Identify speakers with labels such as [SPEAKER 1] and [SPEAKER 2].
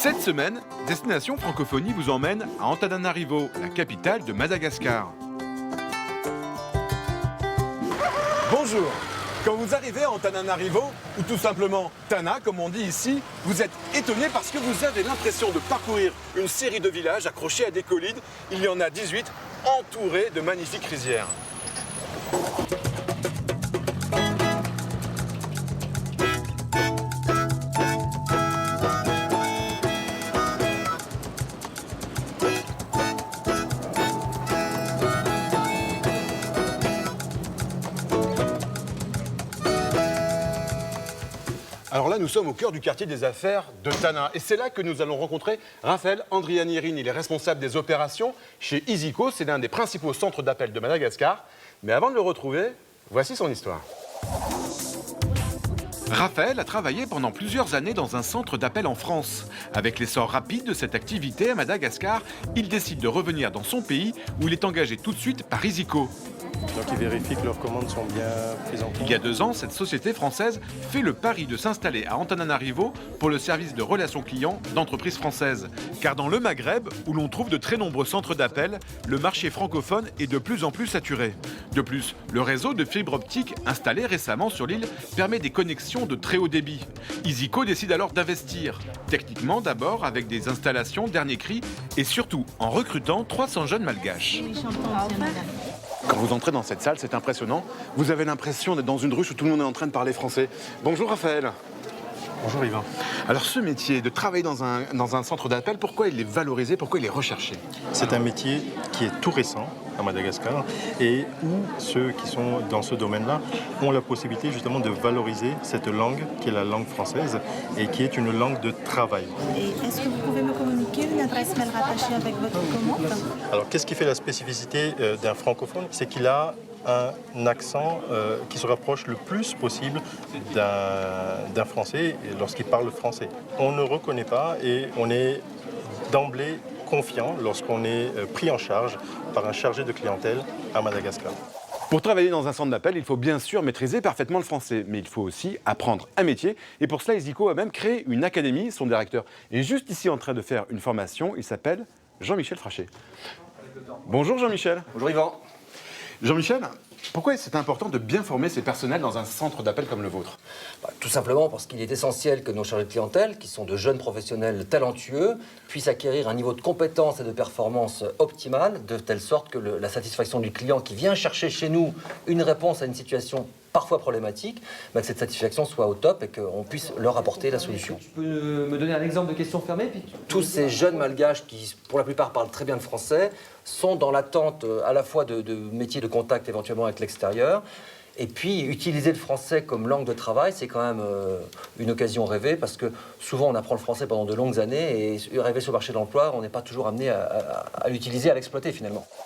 [SPEAKER 1] Cette semaine, Destination Francophonie vous emmène à Antananarivo, la capitale de Madagascar. Bonjour. Quand vous arrivez à Antananarivo, ou tout simplement Tana, comme on dit ici, vous êtes étonné parce que vous avez l'impression de parcourir une série de villages accrochés à des collines. Il y en a 18, entourés de magnifiques rizières. Alors là, nous sommes au cœur du quartier des affaires de Tana. Et c'est là que nous allons rencontrer Raphaël Andrianirin. Il est responsable des opérations chez Iyzico. C'est l'un des principaux centres d'appel de Madagascar. Mais avant de le retrouver, voici son histoire. Raphaël a travaillé pendant plusieurs années dans un centre d'appel en France. Avec l'essor rapide de cette activité à Madagascar, il décide de revenir dans son pays où il est engagé tout de suite par Iyzico.
[SPEAKER 2] Donc ils vérifient que leurs commandes sont bien prises en compte.
[SPEAKER 1] Il y a 2 ans, cette société française fait le pari de s'installer à Antananarivo pour le service de relations clients d'entreprises françaises. Car dans le Maghreb, où l'on trouve de très nombreux centres d'appel, le marché francophone est de plus en plus saturé. De plus, le réseau de fibre optique installé récemment sur l'île permet des connexions de très haut débit. Iyzico décide alors d'investir. Techniquement d'abord avec des installations dernier cri et surtout en recrutant 300 jeunes malgaches. Quand vous entrez dans cette salle, c'est impressionnant. Vous avez l'impression d'être dans une ruche où tout le monde est en train de parler français. Bonjour Raphaël.
[SPEAKER 2] Bonjour Yvan.
[SPEAKER 1] Alors ce métier de travailler dans un centre d'appel, pourquoi il est valorisé, pourquoi il est recherché?
[SPEAKER 2] C'est un métier qui est tout récent à Madagascar et où ceux qui sont dans ce domaine-là ont la possibilité justement de valoriser cette langue qui est la langue française et qui est une langue de travail.
[SPEAKER 3] Et est-ce que vous pouvez me communiquer une adresse mail rattachée avec votre commande?
[SPEAKER 2] Alors qu'est-ce qui fait la spécificité d'un francophone? C'est qu'il a un accent qui se rapproche le plus possible d'un français lorsqu'il parle français. On ne reconnaît pas et on est d'emblée confiant lorsqu'on est pris en charge par un chargé de clientèle à Madagascar.
[SPEAKER 1] Pour travailler dans un centre d'appel, il faut bien sûr maîtriser parfaitement le français, mais il faut aussi apprendre un métier. Et pour cela, Iyzico a même créé une académie. Son directeur est juste ici en train de faire une formation. Il s'appelle Jean-Michel Frachet. Bonjour Jean-Michel.
[SPEAKER 4] Bonjour Yvan.
[SPEAKER 1] Jean-Michel, pourquoi c'est important de bien former ses personnels dans un centre d'appel comme le vôtre?
[SPEAKER 4] Tout simplement parce qu'il est essentiel que nos chargés de clientèle, qui sont de jeunes professionnels talentueux, puissent acquérir un niveau de compétence et de performance optimal, de telle sorte que la satisfaction du client qui vient chercher chez nous une réponse à une situation parfois problématique, que cette satisfaction soit au top et qu'on puisse leur apporter la solution.
[SPEAKER 5] Tu peux me donner un exemple de question fermée
[SPEAKER 4] Tous ces jeunes malgaches qui, pour la plupart, parlent très bien le français, sont dans l'attente à la fois de métiers de contact éventuellement avec l'extérieur. Et puis, utiliser le français comme langue de travail, c'est quand même une occasion rêvée parce que souvent, on apprend le français pendant de longues années et arrivé sur le marché de l'emploi, on n'est pas toujours amené à l'utiliser, à l'exploiter finalement.